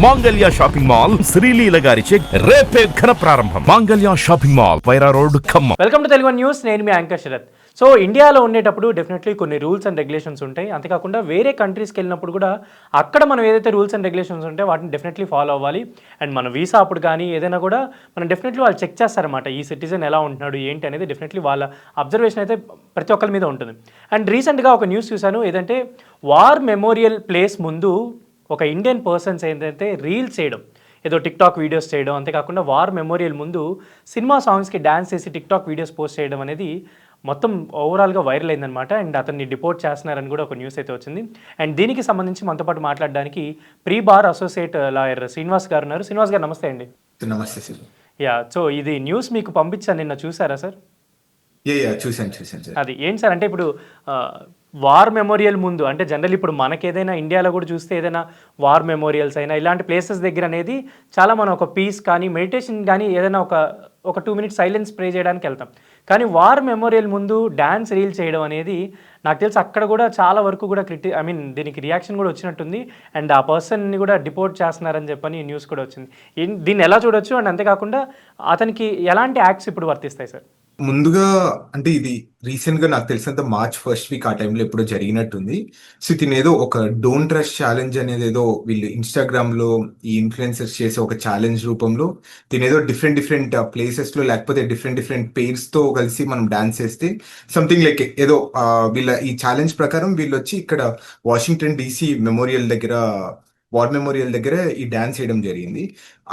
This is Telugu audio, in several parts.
మాంగళ్య షాపింగ్ మాల్ శ్రీలీల గారిచే రేపే ఘన ప్రారంభం. మాంగళ్య shopping mall Wyra road Khammam. Welcome to Telugu news. నేను మీ యాంకర్ శరత్. సో ఇండియాలో ఉండేటప్పుడు డెఫినెట్లీ కొన్ని రూల్స్ అండ్ రెగ్యులేషన్స్ ఉంటాయి. అంతేకాకుండా వేరే కంట్రీస్కి వెళ్ళినప్పుడు కూడా అక్కడ మనం ఏదైతే రూల్స్ అండ్ రెగ్యులేషన్స్ ఉంటాయో వాటిని డెఫినెట్లీ ఫాలో అవ్వాలి. అండ్ మన వీసా అప్పుడు కానీ ఏదైనా కూడా మనం డెఫినెట్లీ వాళ్ళు చెక్ చేస్తారన్నమాట. ఈ సిటిజన్ ఎలా ఉంటున్నాడు ఏంటి అనేది డెఫినెట్లీ వాళ్ళ అబ్జర్వేషన్ అయితే ప్రతి ఒక్కరి మీద ఉంటుంది. అండ్ రీసెంట్గా ఒక న్యూస్ చూశాను. ఏదంటే వార్ మెమోరియల్ ప్లేస్ ముందు ఒక ఇండియన్ పర్సన్స్ ఏంటంటే రీల్స్ చేయడం, ఏదో టిక్టాక్ వీడియోస్ చేయడం, అంతేకాకుండా వార్ మెమోరియల్ ముందు సినిమా సాంగ్స్కి డ్యాన్స్ చేసి టిక్టాక్ వీడియోస్ పోస్ట్ చేయడం అనేది మొత్తం ఓవరాల్గా వైరల్ అయిందనమాట. అండ్ అతన్ని డిపోర్ట్ చేస్తున్నారని కూడా ఒక న్యూస్ అయితే వచ్చింది. అండ్ దీనికి సంబంధించి మనతో పాటు మాట్లాడడానికి pre bar associate lawyer Srinivas గారు ఉన్నారు. శ్రీనివాస్ గారు నమస్తే అండి. నమస్తే సార్. యా, సో ఇది న్యూస్ మీకు పంపించాను, నిన్న చూసారా సార్? చూసాను సార్. అది ఏంటి సార్ అంటే ఇప్పుడు వార్ మెమోరియల్ ముందు అంటే జనరల్ ఇప్పుడు మనకి ఏదైనా ఇండియాలో కూడా చూస్తే ఏదైనా వార్ మెమోరియల్స్ అయినా ఇలాంటి ప్లేసెస్ దగ్గర అనేది చాలా మనం ఒక పీస్ కానీ మెడిటేషన్ కానీ ఏదైనా ఒక 2 minutes సైలెన్స్ ప్రే చేయడానికి వెళ్తాం. కానీ వార్ మెమోరియల్ ముందు డ్యాన్స్ రీల్ చేయడం అనేది నాకు తెలిసి అక్కడ కూడా చాలా వరకు కూడా దీనికి రియాక్షన్ కూడా వచ్చినట్టుంది. అండ్ ఆ పర్సన్ని కూడా డిపోర్ట్ చేస్తున్నారని చెప్పని న్యూస్ కూడా వచ్చింది. దీన్ని ఎలా చూడొచ్చు? అండ్ అంతేకాకుండా అతనికి ఎలాంటి యాక్ట్స్ ఇప్పుడు వర్తిస్తాయి సార్? ముందుగా అంటే ఇది రీసెంట్ గా నాకు తెలిసినంత March 1st వీక్ ఆ టైంలో ఎప్పుడో జరిగినట్టుంది. సో ఇది ఏదో ఒక డోంట్ ట్రస్ట్ ఛాలెంజ్ అనేది ఏదో వీళ్ళు ఇన్స్టాగ్రామ్ లో ఈ ఇన్ఫ్లుయెన్సర్స్ చేసే ఒక ఛాలెంజ్ రూపంలో దీని ఏదో డిఫరెంట్ ప్లేసెస్ లో లేకపోతే డిఫరెంట్ పేర్స్ తో కలిసి మనం డాన్స్ చేస్తే సంథింగ్ లైక్ ఏదో వీళ్ళ ఈ ఛాలెంజ్ ప్రకారం వీళ్ళు వచ్చి ఇక్కడ వాషింగ్టన్ DC వార్ మెమోరియల్ దగ్గర ఈ డాన్స్ చేయడం జరిగింది.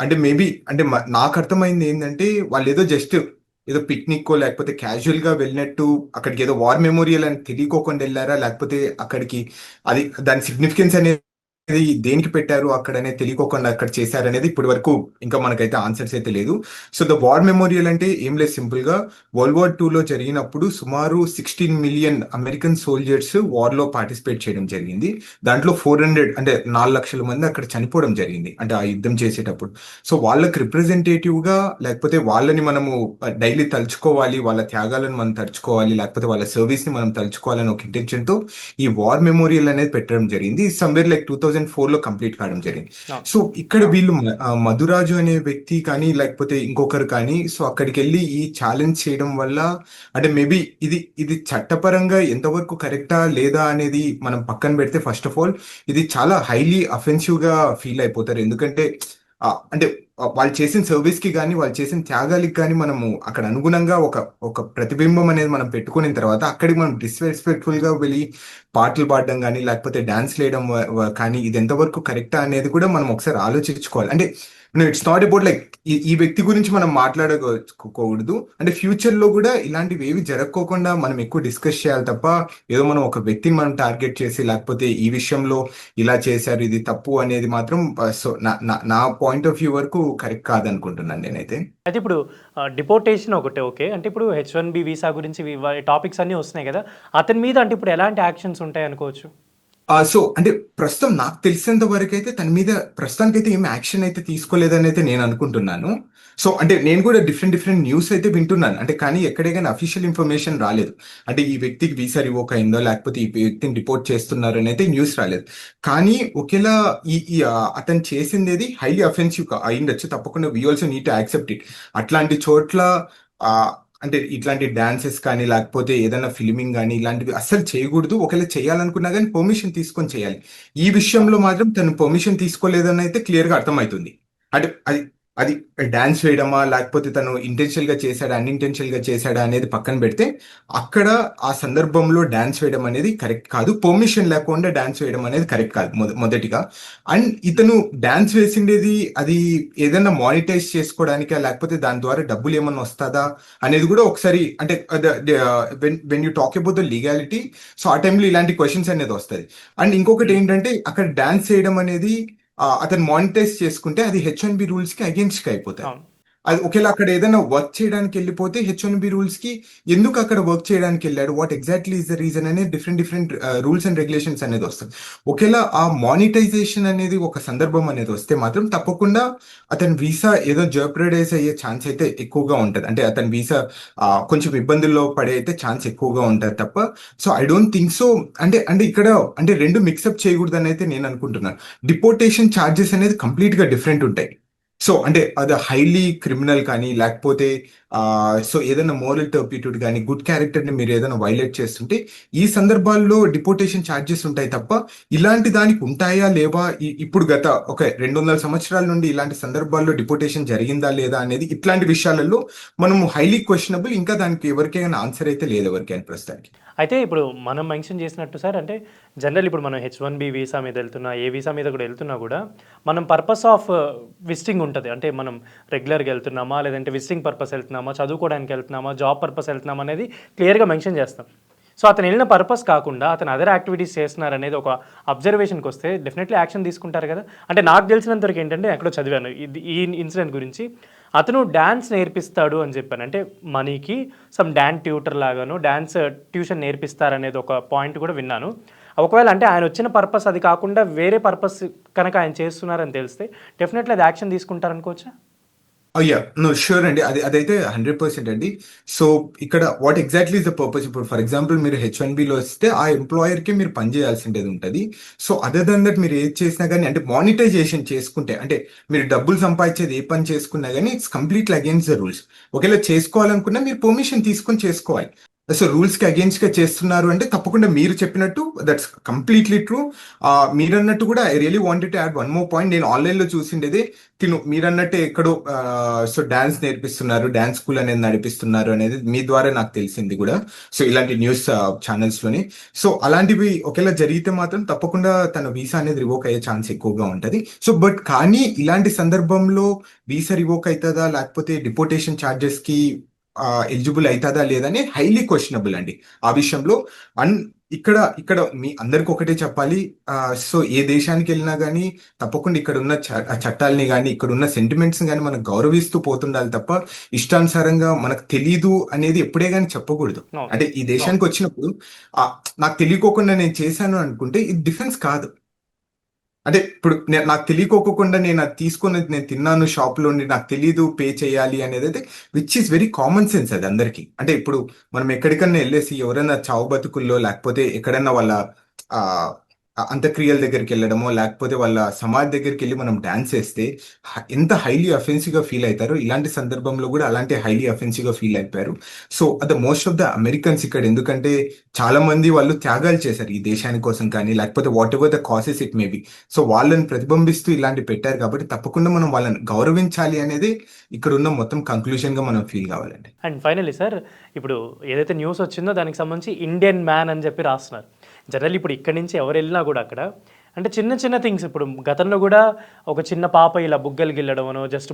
అంటే మేబీ అంటే నాకు అర్థమైంది ఏంటంటే వాళ్ళు ఏదో జస్ట్ ఏదో పిక్నిక్ లేకపోతే క్యాజువల్ గా వెళ్ళినట్టు అక్కడికి ఏదో వార్ మెమోరియల్ అని తెలియకోకుండా వెళ్ళారా, లేకపోతే అక్కడికి అది దాని సిగ్నిఫికెన్స్ అనేది దేనికి పెట్టారు అక్కడ అనేది తెలియకోకుండా అక్కడ చేశారనేది ఇప్పటి వరకు ఇంకా మనకైతే ఆన్సర్స్ అయితే లేదు. సో ద వార్ మెమోరియల్ అంటే ఏం లేదు, సింపుల్ గా World War II లో జరిగినప్పుడు సుమారు 16 million అమెరికన్ సోల్జర్స్ వార్ లో పార్టిసిపేట్ చేయడం జరిగింది. దాంట్లో 400 అంటే 4 లక్షల మంది అక్కడ చనిపోవడం జరిగింది అంటే ఆ యుద్ధం చేసేటప్పుడు. సో వాళ్ళకి రిప్రజెంటేటివ్ గా లేకపోతే వాళ్ళని మనము డైలీ తలుచుకోవాలి, వాళ్ళ త్యాగాలను మనం తలుచుకోవాలి, లేకపోతే వాళ్ళ సర్వీస్ ని మనం తలుచుకోవాలని ఒక ఇంటెన్షన్ తో ఈ వార్ మెమోరియల్ అనేది పెట్టడం జరిగింది. సమ్వేర్ లైక్ 2004 లో కంప్లీట్ కావడం జరిగింది. సో ఇక్కడ వీళ్ళు మధురాజు అనే వ్యక్తి కానీ లేకపోతే ఇంకొకరు కానీ సో అక్కడికి వెళ్ళి ఈ ఛాలెంజ్ చేయడం వల్ల అంటే మేబీ ఇది చట్టపరంగా ఎంతవరకు కరెక్టా లేదా అనేది మనం పక్కన పెడితే ఫస్ట్ ఆఫ్ ఆల్ ఇది చాలా హైలీ అఫెన్సివ్ గా ఫీల్ అయిపోతారు. ఎందుకంటే అంటే వాళ్ళు చేసిన సర్వీస్ కి కానీ వాళ్ళు చేసిన త్యాగాలకి కానీ మనము అక్కడ అనుగుణంగా ఒక ప్రతిబింబం అనేది మనం పెట్టుకున్న తర్వాత అక్కడికి మనం డిస్రెస్పెక్ట్ఫుల్ గా వెళ్ళి పాటలు పాడడం కానీ లేకపోతే డాన్స్ వేయడం కానీ ఇది ఎంతవరకు కరెక్టా అనేది కూడా మనం ఒకసారి ఆలోచించుకోవాలి. అంటే ఇట్స్ నాట్ అబౌట్ లైక్ ఈ వ్యక్తి గురించి మనం మాట్లాడుకోకూడదు, అంటే ఫ్యూచర్ లో కూడా ఇలాంటివి ఏవి జరగకోకుండా మనం ఎక్కువ డిస్కస్ చేయాలి తప్ప ఏదో మనం ఒక వ్యక్తిని మనం టార్గెట్ చేసి లేకపోతే ఈ విషయంలో ఇలా చేశారు ఇది తప్పు అనేది మాత్రం సో నా పాయింట్ ఆఫ్ వ్యూ వరకు కరెక్ట్ కాదనుకుంటున్నాను నేనైతే. అయితే ఇప్పుడు డిపోర్టేషన్ ఒకటే ఓకే, అంటే ఇప్పుడు H1B వీసా గురించి టాపిక్స్ అన్నీ వస్తున్నాయి కదా, అతని మీద అంటే ఇప్పుడు ఎలాంటి యాక్షన్స్ ఉంటాయి అనుకోవచ్చు? సో అంటే ప్రస్తుతం నాకు తెలిసినంత వరకు అయితే తన మీద ప్రస్తుతానికైతే ఏం యాక్షన్ అయితే తీసుకోలేదని అయితే నేను అనుకుంటున్నాను. సో అంటే నేను కూడా డిఫరెంట్ న్యూస్ అయితే వింటున్నాను, అంటే కానీ ఎక్కడే కానీ అఫీషియల్ ఇన్ఫర్మేషన్ రాలేదు. అంటే ఈ వ్యక్తికి వీసా రివోక్ అయిందో లేకపోతే ఈ వ్యక్తిని డిపోర్ట్ చేస్తున్నారు అని అయితే న్యూస్ రాలేదు. కానీ ఒకేలా ఈ అతను చేసింది హైలీ అఫెన్సివ్ అయిండొచ్చు, తప్పకుండా we also need to accept it. అట్లాంటి చోట్ల అంటే ఇట్లాంటి డాన్సెస్ కానీ లేకపోతే ఏదైనా ఫిల్మింగ్ కానీ ఇలాంటివి అస్సలు చేయకూడదు. ఒకవేళ చేయాలనుకున్నా కానీ పర్మిషన్ తీసుకొని చేయాలి. ఈ విషయంలో మాత్రం తను పర్మిషన్ తీసుకోలేదని అయితే క్లియర్ గా అర్థమవుతుంది. అంటే అది డాన్స్ వేయడమా లేకపోతే తను ఇంటెన్షనల్ గా చేశాడా అన్ఇంటెన్షనల్ గా చేశాడా అనేది పక్కన పెడితే అక్కడ ఆ సందర్భంలో డాన్స్ వేయడం అనేది కరెక్ట్ కాదు, పర్మిషన్ లేకుండా డాన్స్ వేయడం అనేది కరెక్ట్ కాదు మొదటిగా. అండ్ ఇతను డాన్స్ వేసిండేది అది ఏదైనా మానిటైజ్ చేసుకోవడానికా లేకపోతే దాని ద్వారా డబ్బులు ఏమన్నా వస్తుందా అనేది కూడా ఒకసారి అంటే when you talk about the legality so ఆ టైంలో ఇలాంటి క్వశ్చన్స్ అనేది వస్తుంది. అండ్ ఇంకొకటి ఏంటంటే అక్కడ డాన్స్ చేయడం అనేది అతను మానిటైజ్ చేసుకుంటే అది H1B రూల్స్ కి అగేన్స్ట్ గా అయిపోతాయి. అది ఒకేలా అక్కడ ఏదైనా వర్క్ చేయడానికి వెళ్ళిపోతే H1B రూల్స్ కి ఎందుకు అక్కడ వర్క్ చేయడానికి వెళ్ళాడు, what exactly is the reason అనేది different different rules and regulations అనేది వస్తుంది. ఒకేలా ఆ మానిటైజేషన్ అనేది ఒక సందర్భం అనేది వస్తే మాత్రం తప్పకుండా అతని వీసా ఏదో జర్ప్రైడైజ్ అయ్యే ఛాన్స్ అయితే ఎక్కువగా ఉంటుంది. అంటే అతని వీసా కొంచెం ఇబ్బందుల్లో పడే అయితే ఛాన్స్ ఎక్కువగా ఉంటుంది తప్ప. So I don't think so. అంటే అంటే ఇక్కడ అంటే రెండు మిక్సప్ చేయకూడదని అయితే నేను అనుకుంటున్నాను. డిపోర్టేషన్ ఛార్జెస్ అనేది కంప్లీట్ గా డిఫరెంట్ ఉంటాయి. సో అంటే అది హైలీ క్రిమినల్ కానీ లేకపోతే సో ఏదైనా మోరల్ టర్పిట్యూడ్ కానీ గుడ్ క్యారెక్టర్ ని మీరు ఏదైనా వైలేట్ చేస్తుంటే ఈ సందర్భాల్లో డిపోర్టేషన్ ఛార్జెస్ ఉంటాయి తప్ప ఇలాంటి దానికి ఉంటాయా లేవా, ఇప్పుడు గత ఒక 200 సంవత్సరాల నుండి ఇలాంటి సందర్భాల్లో డిపోర్టేషన్ జరిగిందా లేదా అనేది ఇట్లాంటి విషయాలలో మనం హైలీ క్వశ్చనబుల్. ఇంకా దానికి ఎవరికైనా ఆన్సర్ అయితే లేదు ఎవరికైనా ప్రస్తుతానికి. అయితే ఇప్పుడు మనం మెన్షన్ చేసినట్టు సార్, అంటే జనరల్ ఇప్పుడు మనం H1B వీసా మీద వెళ్తున్నా, ఏ వీసా మీద కూడా వెళ్తున్నా కూడా మనం పర్పస్ ఆఫ్ విజిటింగ్ ఉంటుంది. అంటే మనం రెగ్యులర్గా వెళ్తున్నామా, లేదంటే విజిటింగ్ పర్పస్ వెళ్తున్నామా, చదువుకోవడానికి వెళ్తున్నామా, జాబ్ పర్పస్ వెళ్తున్నామా అనేది క్లియర్గా మెన్షన్ చేస్తాం. సో అతను వెళ్ళిన పర్పస్ కాకుండా అతను అదర్ యాక్టివిటీస్ చేస్తున్నారు అనేది ఒక అబ్జర్వేషన్కి వస్తే డెఫినెట్లీ యాక్షన్ తీసుకుంటారు కదా. అంటే నాకు తెలిసినంతవరకు ఏంటంటే ఎక్కడో చదివాను ఈ ఇన్సిడెంట్ గురించి. అతను డ్యాన్స్ నేర్పిస్తాడు అని చెప్పాను, అంటే మనీకి సమ్ డ్యాన్స్ ట్యూటర్ లాగాను డ్యాన్స్ ట్యూషన్ నేర్పిస్తారనేది ఒక పాయింట్ కూడా విన్నాను. ఒకవేళ అంటే ఆయన వచ్చిన పర్పస్ అది కాకుండా వేరే పర్పస్ కనుక ఆయన చేస్తున్నారని తెలిస్తే డెఫినెట్లీ అది యాక్షన్ తీసుకుంటారనుకోవచ్చా? అయ్యా నో ష్యూర్ అండి, అదైతే 100% అండి. సో ఇక్కడ what exactly is the purpose. ఇప్పుడు ఫర్ ఎగ్జాంపుల్ మీరు H1Bలో వస్తే ఆ ఎంప్లాయర్ కి మీరు పని చేయాల్సిండేది ఉంటుంది. సో అదర్ దన్ దట్ మీరు ఏది చేసినా కానీ అంటే మానిటైజేషన్ చేసుకుంటే అంటే మీరు డబ్బులు సంపాదించేది ఏ పని చేసుకున్నా కానీ it's completely against the rules. ఒకవేళ చేసుకోవాలనుకున్నా మీరు పర్మిషన్ తీసుకొని చేసుకోవాలి. సో రూల్స్ కి అగేన్స్ట్ గా చేస్తున్నారు అంటే తప్పకుండా మీరు చెప్పినట్టు దట్స్ కంప్లీట్లీ ట్రూ. మీరన్నట్టు కూడా I really wanted to add one more point. నేను ఆన్లైన్ లో చూసిండేది మీరన్నట్టే ఎక్కడో సో డాన్స్ నేర్పిస్తున్నారు, డాన్స్ స్కూల్ అనేది నడిపిస్తున్నారు అనేది మీ ద్వారా నాకు తెలిసింది కూడా. సో ఇలాంటి న్యూస్ ఛానల్స్ లోని. సో అలాంటివి ఒకవేళ జరిగితే మాత్రం తప్పకుండా తన వీసా అనేది రివోక్ అయ్యే ఛాన్స్ ఎక్కువగా ఉంటది. సో బట్ కానీ ఇలాంటి సందర్భంలో వీసా రివోక్ అవుతుందా లేకపోతే డిపోర్టేషన్ ఛార్జెస్ కి ఎలిజిబుల్ అవుతుందా లేదని హైలీ క్వశ్చనబుల్ అండి ఆ విషయంలో. ఇక్కడ ఇక్కడ మీ అందరికి ఒకటే చెప్పాలి. సో ఏ దేశానికి వెళ్ళినా కానీ తప్పకుండా ఇక్కడ ఉన్న చట్టాలని కానీ ఇక్కడ ఉన్న సెంటిమెంట్స్ కానీ మనం గౌరవిస్తూ పోతుండాలి తప్ప ఇష్టానుసారంగా మనకు తెలీదు అనేది ఎప్పుడే కానీ చెప్పకూడదు. అంటే ఈ దేశానికి వచ్చినప్పుడు నాకు తెలియకోకుండా నేను చేశాను అనుకుంటే ఇది డిఫెన్స్ కాదు. అంటే ఇప్పుడు నాకు తెలియకోకుండా నేను అది తీసుకుని నేను తిన్నాను షాప్ లో, నాకు తెలీదు పే చేయాలి అనేది అయితే which is very common sense అది అందరికి. అంటే ఇప్పుడు మనం ఎక్కడికన్నా వెళ్ళేసి ఎవరైనా చావు బతుకుల్లో లేకపోతే ఎక్కడన్నా వాళ్ళ ఆ అంత్యక్రియల దగ్గరికి వెళ్ళడమో లేకపోతే వాళ్ళ సమాధి దగ్గరికి వెళ్ళి మనం డాన్స్ చేస్తే ఎంత హైలీ అఫెన్సివ్ గా ఫీల్ అవుతారో ఇలాంటి సందర్భంలో కూడా అలాంటి హైలీ అఫెన్సివ్ గా ఫీల్ అయిపోయారు. So the most of the Americans ఇక్కడ ఎందుకంటే చాలా మంది వాళ్ళు త్యాగాలు చేశారు ఈ దేశాని కోసం కానీ లేకపోతే what ever the causes it may be. So వాళ్ళని ప్రతిబింబిస్తూ ఇలాంటి పెట్టారు కాబట్టి తప్పకుండా మనం వాళ్ళని గౌరవించాలి అనేది ఇక్కడ ఉన్న మొత్తం కంక్లూజన్ గా మనం ఫీల్ కావాలండి. అండ్ ఫైనలీ సార్, ఇప్పుడు ఏదైతే న్యూస్ వచ్చిందో దానికి సంబంధించి ఇండియన్ మ్యాన్ అని చెప్పి రాస్తున్నారు. జనరల్ ఇప్పుడు ఇక్కడి నుంచి ఎవరు వెళ్ళినా కూడా అక్కడ అంటే చిన్న చిన్న థింగ్స్, ఇప్పుడు గతంలో కూడా ఒక చిన్న పాప ఇలా బుగ్గలు గిల్లడమనో జస్ట్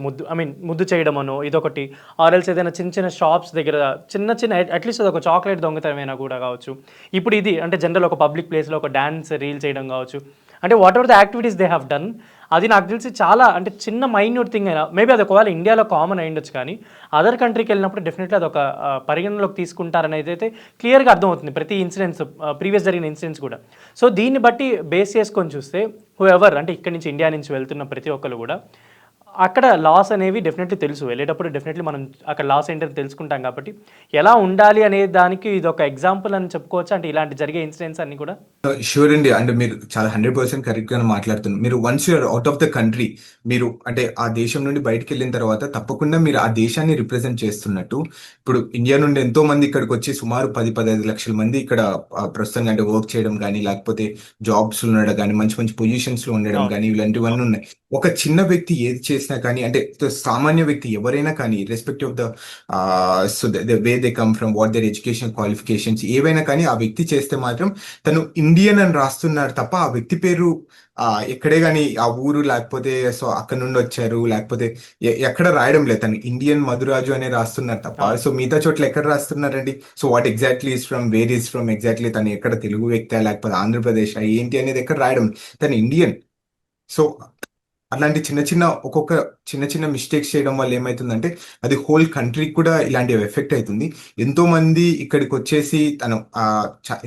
ముద్దు చేయడమనో ఇదొకటి, ఆర్ఎల్స్ ఏదైనా చిన్న చిన్న షాప్స్ దగ్గర చిన్న చిన్న అట్లీస్ట్ అది ఒక చాక్లెట్ దొంగతనమైనా కూడా కావచ్చు. ఇప్పుడు ఇది అంటే జనరల్ ఒక పబ్లిక్ ప్లేస్లో ఒక డ్యాన్స్ రీల్ చేయడం కావచ్చు. అంటే what ever the activities they have done, అది నాకు తెలిసి చాలా అంటే చిన్న మైన్యూట్ థింగ్ అయినా మేబీ అది ఒకవేళ ఇండియాలో కామన్ అయి ఉండొచ్చు, కానీ అదర్ కంట్రీకి వెళ్ళినప్పుడు డెఫినెట్లీ అది ఒక పరిగణనలోకి తీసుకుంటారనేది అయితే క్లియర్గా అర్థమవుతుంది ప్రతి ఇన్సిడెంట్స్, ప్రీవియస్ జరిగిన ఇన్సిడెంట్స్ కూడా. సో దీన్ని బట్టి బేస్ చేసుకొని చూస్తే హూ ఎవర్ అంటే ఇక్కడి నుంచి ఇండియా నుంచి వెళ్తున్న ప్రతి ఒక్కరు కూడా అక్కడ లాస్ అనేవి డెఫినెట్లీ తెలుసు, వెళ్ళేటప్పుడు డెఫినెట్లీ మనం అక్కడ లాస్ ఏంటని తెలుసుకుంటాం కాబట్టి ఎలా ఉండాలి అనే దానికి ఇది ఒక ఎగ్జాంపుల్ అని చెప్పుకోవచ్చు. అంటే ఇలాంటి జరిగే ఇన్సిడెంట్స్ అన్ని కూడా షూర్ అండి. అంటే మీరు చాలా 100% కరెక్ట్ గా మాట్లాడుతున్నారు. మీరు once you're out of the country, మీరు అంటే ఆ దేశం నుండి బయటకు వెళ్ళిన తర్వాత తప్పకుండా మీరు ఆ దేశాన్ని రిప్రజెంట్ చేస్తున్నట్టు. ఇప్పుడు ఇండియా నుండి ఎంతో మంది ఇక్కడికి వచ్చి సుమారు 10-15 లక్షల మంది ఇక్కడ ప్రస్తుతం అంటే వర్క్ చేయడం కానీ లేకపోతే జాబ్స్ ఉండడం కానీ మంచి మంచి పొజిషన్స్ లో ఉండడం కానీ ఇలాంటివన్నీ ఉన్నాయి. ఒక చిన్న వ్యక్తి ఏది చేసినా కానీ అంటే సామాన్య వ్యక్తి ఎవరైనా కానీ respect of the so the way they come from what there education qualifications ఏవైనా కానీ ఆ వ్యక్తి చేస్తే మాత్రం తను ఇండియన్ అని రాస్తున్నారు తప్ప ఆ వ్యక్తి పేరు ఎక్కడే కానీ ఆ ఊరు లేకపోతే సో అక్కడ నుండి వచ్చారు లేకపోతే ఎక్కడ రాయడం లేదు. తను ఇండియన్ మధురాజు అనే రాస్తున్నారు తప్ప సో మిగతా చోట్ల ఎక్కడ రాస్తున్నారండి. So what exactly is from, where is from, exactly తను ఎక్కడ తెలుగు వ్యక్తి లేకపోతే ఆంధ్రప్రదేశ్ ఏంటి అనేది ఎక్కడ రాయడం. తను ఇండియన్. సో అట్లాంటి చిన్న చిన్న మిస్టేక్స్ చేయడం వల్ల ఏమైతుందంటే అది హోల్ కంట్రీకి కూడా ఇలాంటి ఎఫెక్ట్ అవుతుంది. ఎంతో మంది ఇక్కడికి వచ్చేసి తను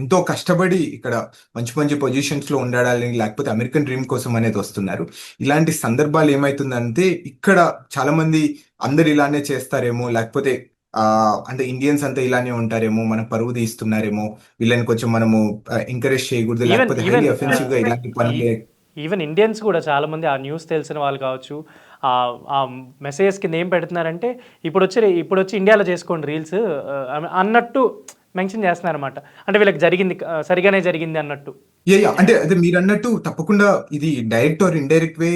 ఎంతో కష్టపడి ఇక్కడ మంచి మంచి పొజిషన్స్ లో ఉండాలని లేకపోతే అమెరికన్ డ్రీమ్ కోసం అనేది వస్తున్నారు. ఇలాంటి సందర్భాలు ఏమైతుందంటే ఇక్కడ చాలా మంది అందరు ఇలానే చేస్తారేమో, లేకపోతే అంటే ఇండియన్స్ అంతా ఇలానే ఉంటారేమో, మన పరువు తీస్తున్నారేమో, వీళ్ళని కొంచెం మనము ఎంకరేజ్ చేయకూడదు, ఈవెన్ లేకపోతే హైలీ ఈవెన్ అఫెన్సివ్ గా ఇలాంటి పనులే. ఈవెన్ ఇండియన్స్ కూడా చాలామంది ఆ న్యూస్ తెలిసిన వాళ్ళు కావచ్చు, ఆ మెసేజెస్ కింద ఏం పెడుతున్నారంటే ఇప్పుడు వచ్చి ఇండియాలో చేసుకోండి రీల్స్ అన్నట్టు మెన్షన్ చేస్తున్నారన్నమాట. అంటే వీళ్ళకి జరిగింది సరిగానే జరిగింది అన్నట్టు. అంటే అదే మీరు అన్నట్టు తప్పకుండా ఇది డైరెక్ట్ ఆర్ ఇండైరెక్ట్ వే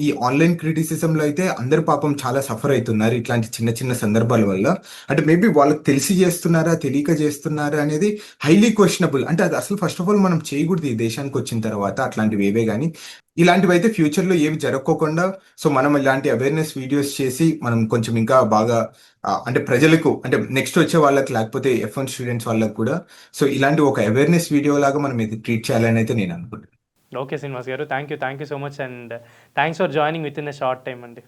ఈ ఆన్లైన్ క్రిటిసిజం లో అయితే అందరు పాపం చాలా సఫర్ అవుతున్నారు ఇట్లాంటి చిన్న చిన్న సందర్భాల వల్ల. అంటే మేబీ వాళ్ళకి తెలిసి చేస్తున్నారా తెలియక చేస్తున్నారా అనేది హైలీ క్వశ్చనబుల్. అంటే అది అసలు ఫస్ట్ ఆఫ్ ఆల్ మనం చేయకూడదు ఈ దేశానికి వచ్చిన తర్వాత అట్లాంటివి ఏవే కానీ. ఇలాంటివి అయితే ఫ్యూచర్ లో ఏవి జరగకోకుండా సో మనం ఇలాంటి అవేర్నెస్ వీడియోస్ చేసి మనం కొంచెం ఇంకా బాగా అంటే ప్రజలకు, అంటే నెక్స్ట్ వచ్చే వాళ్ళకి లేకపోతే F1 స్టూడెంట్స్ వాళ్ళకి కూడా సో ఇలాంటి ఒక అవేర్నెస్ వీడియో లాగా మనం ఇది ట్రీట్ చేయాలని అయితే నేను అనుకుంటున్నాను. ఓకే శ్రీనివాస్ గారు, thank you so much and thanks for joining with in the short time అండి.